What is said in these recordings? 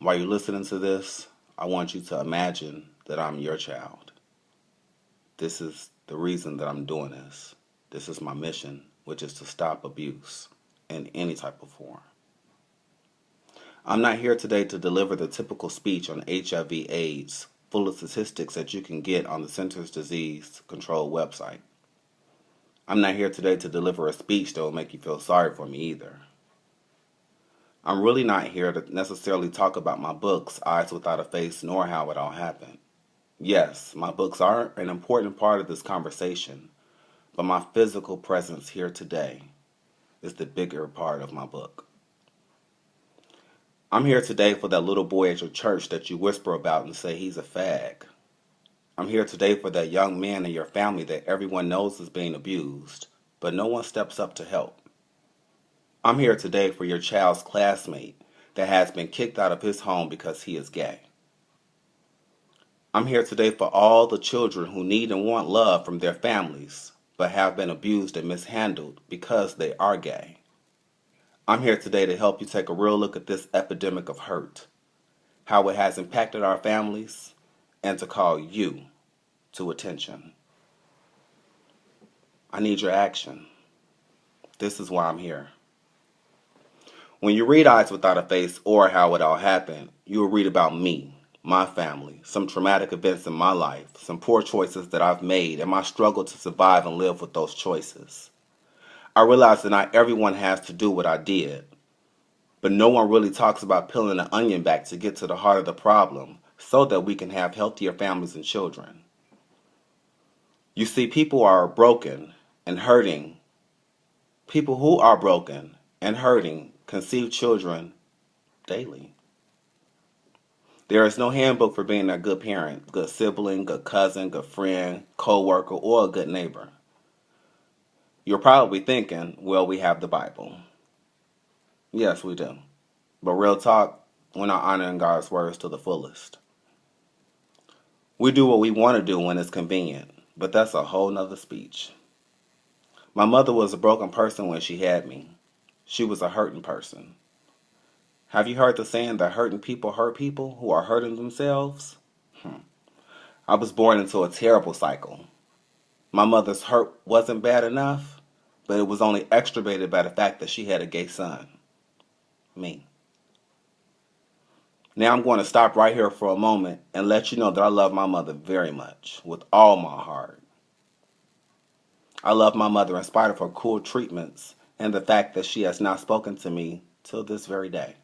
While you're listening to this, I want you to imagine that I'm your child. This is the reason that I'm doing this. This is my mission, which is to stop abuse in any type of form. I'm not here today to deliver the typical speech on HIV/AIDS, full of statistics that you can get on the Centers Disease Control website. I'm not here today to deliver a speech that will make you feel sorry for me either. I'm really not here to necessarily talk about my books, Eyes Without a Face, nor how it all happened. Yes, my books are an important part of this conversation, but my physical presence here today is the bigger part of my book. I'm here today for that little boy at your church that you whisper about and say he's a fag. I'm here today for that young man in your family that everyone knows is being abused, but no one steps up to help. I'm here today for your child's classmate that has been kicked out of his home because he is gay. I'm here today for all the children who need and want love from their families, but have been abused and mishandled because they are gay. I'm here today to help you take a real look at this epidemic of hurt, how it has impacted our families, and to call you to attention. I need your action. This is why I'm here. When you read Eyes Without a Face or How It All Happened, you will read about me, my family, some traumatic events in my life, some poor choices that I've made, and my struggle to survive and live with those choices. I realize that not everyone has to do what I did, but no one really talks about peeling the onion back to get to the heart of the problem so that we can have healthier families and children. You see, people who are broken and hurting conceive children daily. There is no handbook for being a good parent, good sibling, good cousin, good friend, co-worker, or a good neighbor. You're probably thinking, well, we have the Bible. Yes, we do. But real talk, we're not honoring God's words to the fullest. We do what we want to do when it's convenient, but that's a whole nother speech. My mother was a broken person when she had me. She was a hurting person. Have you heard the saying that hurting people hurt people who are hurting themselves? I was born into a terrible cycle. My mother's hurt wasn't bad enough, but it was only exacerbated by the fact that she had a gay son. Me. Now I'm going to stop right here for a moment and let you know that I love my mother very much, with all my heart. I love my mother in spite of her cruel treatments and the fact that she has not spoken to me till this very day.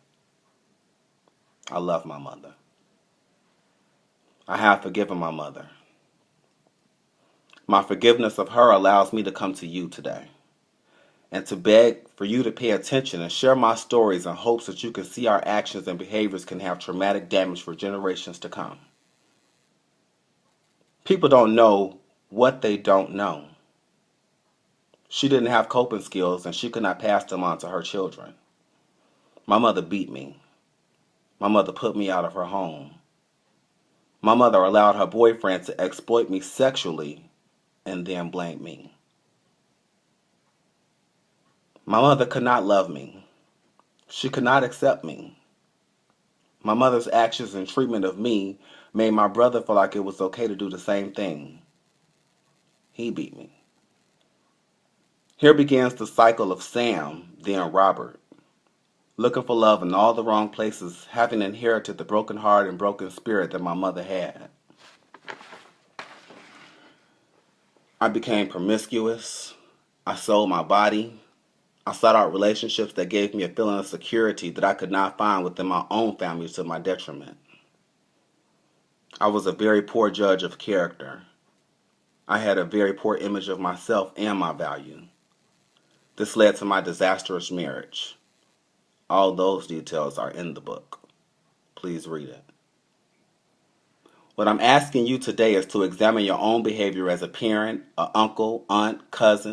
I love my mother. I have forgiven my mother. My forgiveness of her allows me to come to you today and to beg for you to pay attention and share my stories in hopes that you can see our actions and behaviors can have traumatic damage for generations to come. People don't know what they don't know. She didn't have coping skills and she could not pass them on to her children. My mother beat me. My mother put me out of her home. My mother allowed her boyfriend to exploit me sexually and then blame me. My mother could not love me. She could not accept me. My mother's actions and treatment of me made my brother feel like it was okay to do the same thing. He beat me. Here begins the cycle of Sam, then Robert, looking for love in all the wrong places, having inherited the broken heart and broken spirit that my mother had. I became promiscuous. I sold my body. I sought out relationships that gave me a feeling of security that I could not find within my own family to my detriment. I was a very poor judge of character. I had a very poor image of myself and my value. This led to my disastrous marriage. All those details are in the book. Please read it. What I'm asking you today is to examine your own behavior as a parent, an uncle, aunt, cousin,